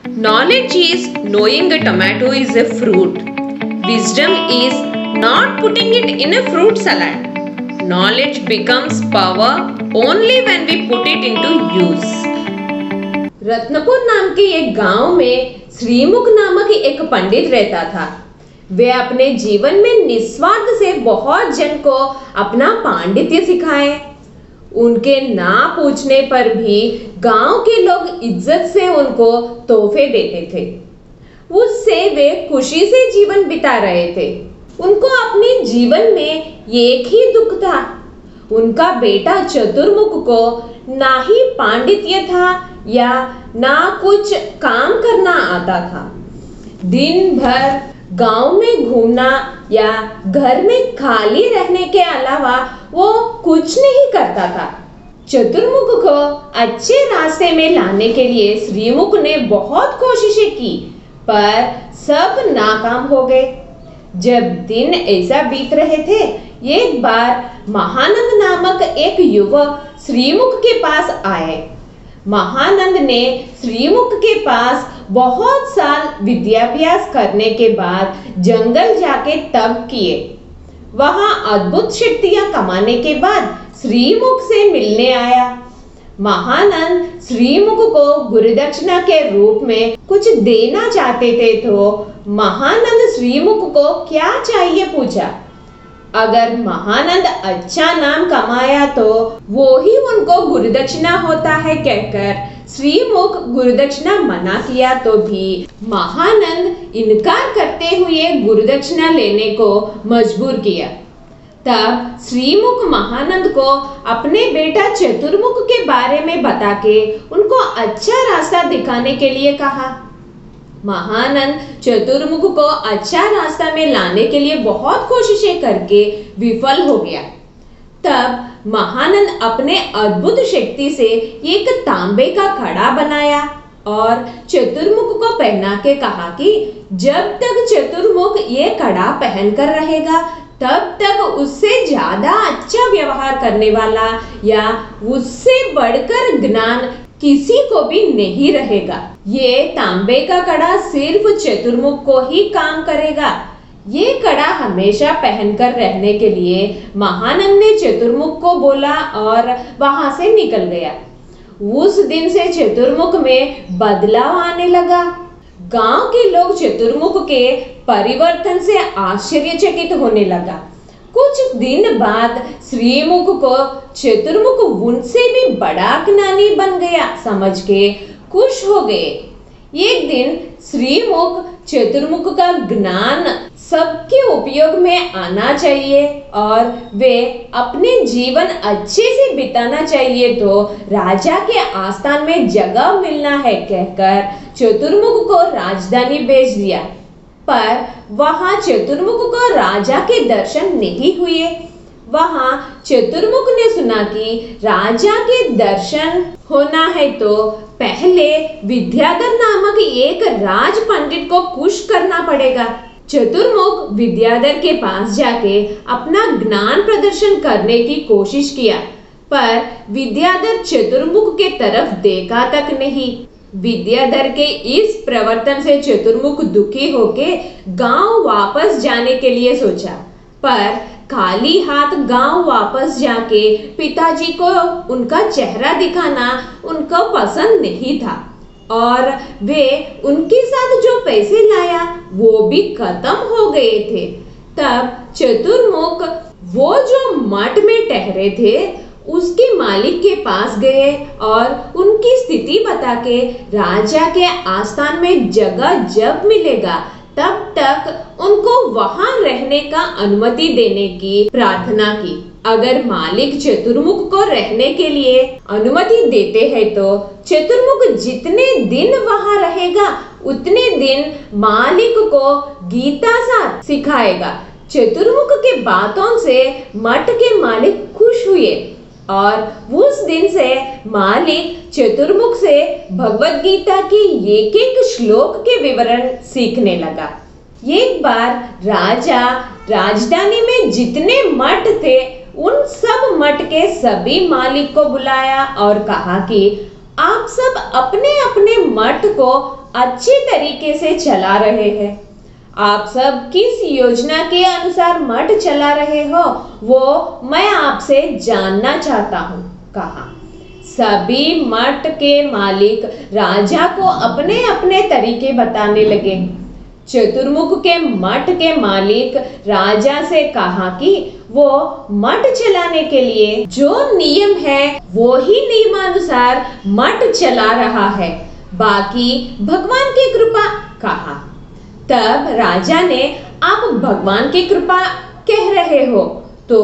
Knowledge is knowing a tomato is a fruit. Wisdom is not putting it in a fruit salad. Knowledge becomes power only when we put it into use. Ratnapura नाम के एक गांव में श्रीमुख नामक एक पंडित रहता था। वे अपने जीवन में निस्वार्थ से बहुत जन को अपना पांडित्य सिखाए। उनके ना पूछने पर भी गांव के लोग इज्जत से उनको तोहफे देते थे। उससे वे खुशी से जीवन बिता रहे थे। उनको अपने जीवन में एक ही दुख था, उनका बेटा चतुर्मुख को ना ही पांडित्य था या ना कुछ काम करना आता था। दिन भर गांव में घूमना या घर में खाली रहने के अलावा वो कुछ नहीं करता था। चतुर्मुख को अच्छे रास्ते में लाने के लिए श्रीमुख ने बहुत कोशिशें की, पर सब नाकाम हो गए। जब दिन ऐसा बीत रहे थे, एक बार महानंद नामक एक युवक श्रीमुख के पास आए। महानंद ने श्रीमुख के पास बहुत साल विद्याभ्यास करने के बाद जंगल जाके तप किए। वहां अद्भुत शक्तियां कमाने के बाद श्रीमुख से मिलने आया। महानंद श्रीमुख को गुरुदक्षिणा के रूप में कुछ देना चाहते थे, तो महानंद श्रीमुख को क्या चाहिए पूछा। अगर महानंद अच्छा नाम कमाया तो वो ही उनको गुरुदक्षिणा होता है कहकर श्रीमुख गुरुदक्षिणा मना किया, तो भी महानंद इनकार करते हुए गुरुदक्षिणा लेने को मजबूर किया। तब श्रीमुख महानंद को अपने बेटा चतुर्मुख के बारे में बता के उनको अच्छा रास्ता दिखाने के लिए कहा। महानंद चतुर्मुख को अच्छा रास्ता में लाने के लिए बहुत कोशिशें करके विफल हो गया। तब महानंद अपने अद्भुत शक्ति से एक तांबे का कड़ा बनाया और चतुर्मुख को पहना के कहा कि जब तक चतुर्मुख ये कड़ा पहनकर रहेगा, तब तक उससे ज्यादा अच्छा व्यवहार करने वाला या उससे बढ़कर ज्ञान किसी को भी नहीं रहेगा। ये तांबे का कड़ा सिर्फ चतुर्मुख को ही काम करेगा। ये कड़ा हमेशा पहनकर रहने के लिए महानंद ने चतुर्मुख को बोला और वहां से निकल गया। उस दिन से चतुर्मुख में बदलाव आने लगा। गांव के लोग चतुर्मुख के परिवर्तन से आश्चर्यचकित होने लगा। कुछ दिन बाद श्रीमुख को चतुर्मुख उनसे भी बड़ा ज्ञानी बन गया समझ के खुश हो गए। एक दिन श्रीमुख चतुर्मुख का ज्ञान सबके उपयोग में आना चाहिए और वे अपने जीवन अच्छे से बिताना चाहिए, तो राजा के आस्थान में जगह मिलना है कहकर चतुर्मुख को राजधानी भेज दिया। पर वहां चतुर्मुख को राजा के दर्शन नहीं हुए। वहां चतुर्मुख ने सुना कि राजा के दर्शन होना है तो पहले विद्याधर नामक एक राज पंडित को खुश करना पड़ेगा। चतुर्मुख विद्याधर के पास जाके अपना ज्ञान प्रदर्शन करने की कोशिश किया, पर विद्याधर चतुर्मुख के तरफ देखा तक नहीं। विद्याधर के इस प्रवर्तन से चतुर्मुख दुखी होके गांव वापस जाने के लिए सोचा, पर खाली हाथ गांव वापस जाके पिताजी को उनका चेहरा दिखाना उनको पसंद नहीं था और वे उनके साथ जो पैसे लाया वो भी खत्म हो गए थे। तब चतुर्मुख वो जो मठ में ठहरे थे उसके मालिक के पास गए और उनकी स्थिति बता के राजा के आस्थान में जगह जब मिलेगा तब तक उनको वहां रहने का अनुमति देने की प्रार्थना की। अगर मालिक चतुर्मुख को रहने के लिए अनुमति देते हैं तो चतुर्मुख जितने दिन वहां रहेगा उतने दिन मालिक को गीता साथ सिखाएगा। चतुर्मुख के बातों से मठ के मालिक खुश हुए और उस दिन से मालिक चतुर्मुख से भगवत गीता की एक एक श्लोक के विवरण सीखने लगा। एक बार राजा राजधानी में जितने मठ थे उन सब मठ के सभी मालिक को बुलाया और कहा कि आप सब अपने अपने मठ को अच्छे तरीके से चला रहे हैं। आप सब किस योजना के अनुसार मठ चला रहे हो वो मैं आपसे जानना चाहता हूँ, कहा। सभी मठ के मालिक राजा को अपने अपने तरीके बताने लगे। चतुर्मुख के मठ के मालिक राजा से कहा कि वो मठ चलाने के लिए जो नियम है वो ही नियमानुसार मठ चला रहा है, बाकी भगवान की कृपा, कहा। तब राजा ने, आप भगवान की कृपा कह रहे हो तो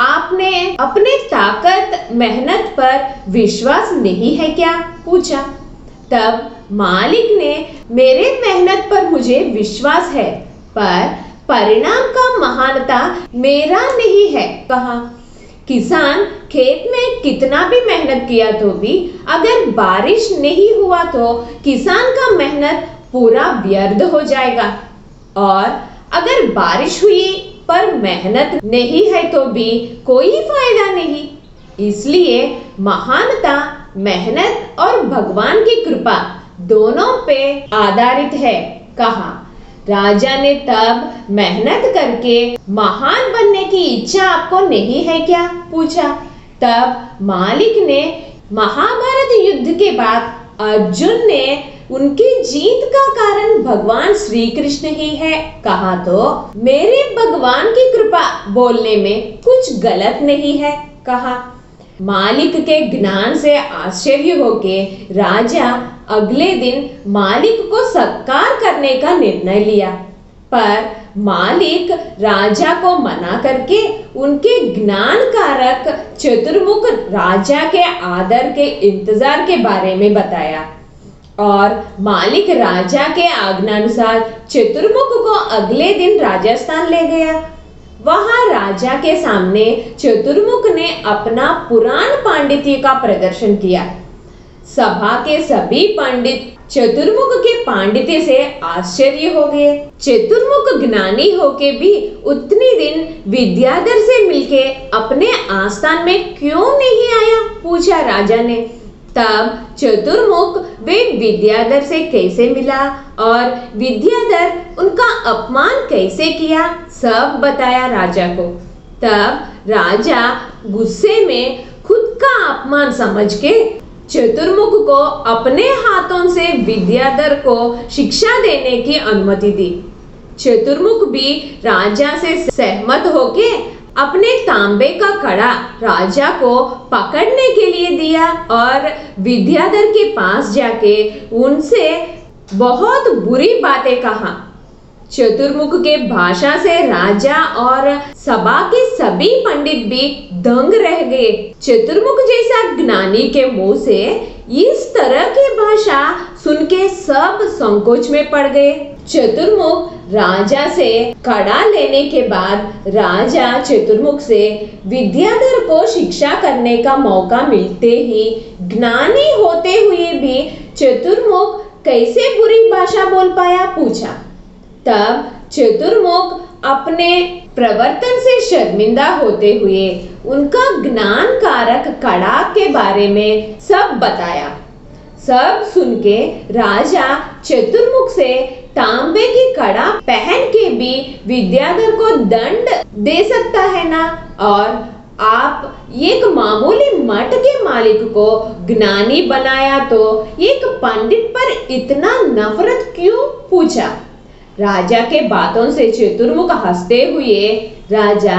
आपने अपने ताकत मेहनत पर विश्वास नहीं है क्या, पूछा। तब मालिक ने, मेरे मेहनत पर मुझे विश्वास है पर परिणाम का महानता मेरा नहीं है, कहा। किसान खेत में कितना भी मेहनत किया तो भी अगर बारिश नहीं हुआ तो किसान का मेहनत पूरा व्यर्थ हो जाएगा, और अगर बारिश हुई पर मेहनत नहीं है तो भी कोई फायदा नहीं। इसलिए महानता मेहनत और भगवान की कृपा दोनों पे आधारित है, कहा। राजा ने तब, मेहनत करके महान बनने की इच्छा आपको नहीं है क्या, पूछा। तब मालिक ने, महाभारत युद्ध के बाद अर्जुन ने उनकी जीत का कारण भगवान श्री कृष्ण ही है, कहा तो मेरे भगवान की कृपा बोलने में कुछ गलत नहीं है, कहा। मालिक के ज्ञान से आश्चर्य होके राजा अगले दिन मालिक को सत्कार करने का निर्णय लिया, पर मालिक राजा को मना करके उनके ज्ञान कारक चतुर्मुख राजा के आदर के इंतजार के बारे में बताया, और मालिक राजा के आज्ञानुसार चतुर्मुख को अगले दिन राजस्थान ले गया। वहां राजा के सामने चतुर्मुख ने अपना पुराण पांडित्य का प्रदर्शन किया। सभा के सभी पंडित चतुर्मुख के पांडित्य से आश्चर्य हो गए। चतुर्मुख ज्ञानी होके भी उतनी दिन विद्याधर से मिलके अपने आस्थान में क्यों नहीं आया, पूछा राजा ने। तब चतुर्मुख वे विद्याधर से कैसे मिला और विद्याधर उनका अपमान कैसे किया, सब बताया राजा को। तब राजा गुस्से में खुद का अपमान समझ के चतुर्मुख को अपने हाथों से विद्याधर को शिक्षा देने की अनुमति दी। चतुर्मुख भी राजा से सहमत होके अपने तांबे का कड़ा राजा को पकड़ने के लिए दिया और विद्याधर के पास जाके उनसे बहुत बुरी बातें कहा। चतुर्मुख के भाषा से राजा और सभा के सभी पंडित भी दंग रह गए। चतुर्मुख जैसा ज्ञानी के मुंह से इस तरह की भाषा सुन के सब संकोच में पड़ गए। चतुर्मुख राजा से कड़ा लेने के बाद राजा चतुर्मुख से विद्याधर को शिक्षा करने का मौका मिलते ही ज्ञानी होते हुए भी चतुर्मुख कैसे बुरी भाषा बोल पाया, पूछा। तब चतुर्मुख अपने प्रवर्तन से शर्मिंदा होते हुए उनका ज्ञान कारक कड़ा के बारे में सब बताया। सब सुन के राजा चतुर्मुख से तांबे की कड़ा पहन के भी विद्याधर को दंड दे सकता है ना, और आप एक मामूली मठ के मालिक को ज्ञानी बनाया तो एक पंडित पर इतना नफरत क्यों, पूछा। राजा के बातों से चतुर्मुख हंसते हुए, राजा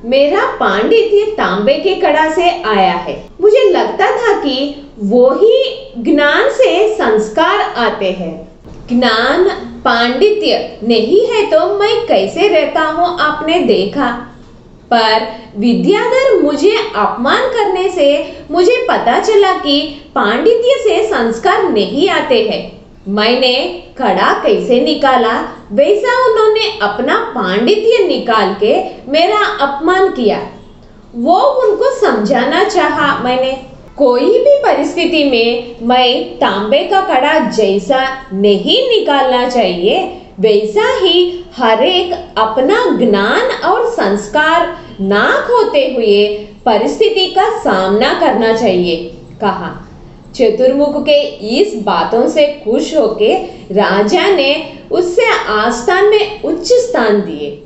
मेरा पांडित्य तांबे के कड़ा से आया है। मुझे लगता था कि वो ही ज्ञान से संस्कार आते हैं। ज्ञान पांडित्य नहीं है तो मैं कैसे रहता हूँ आपने देखा, पर विद्याधर मुझे अपमान करने से मुझे पता चला कि पांडित्य से संस्कार नहीं आते हैं। मैंने कड़ा कैसे निकाला वैसा उन्होंने अपना पांडित्य निकाल के मेरा अपमान किया। वो उनको समझाना चाहा मैंने। कोई भी परिस्थिति में मैं तांबे का कड़ा जैसा नहीं निकालना चाहिए वैसा ही हर एक अपना ज्ञान और संस्कार ना खोते हुए परिस्थिति का सामना करना चाहिए, कहा। चतुर्मुख के इस बातों से खुश होके राजा ने उससे आस्थान में उच्च स्थान दिए।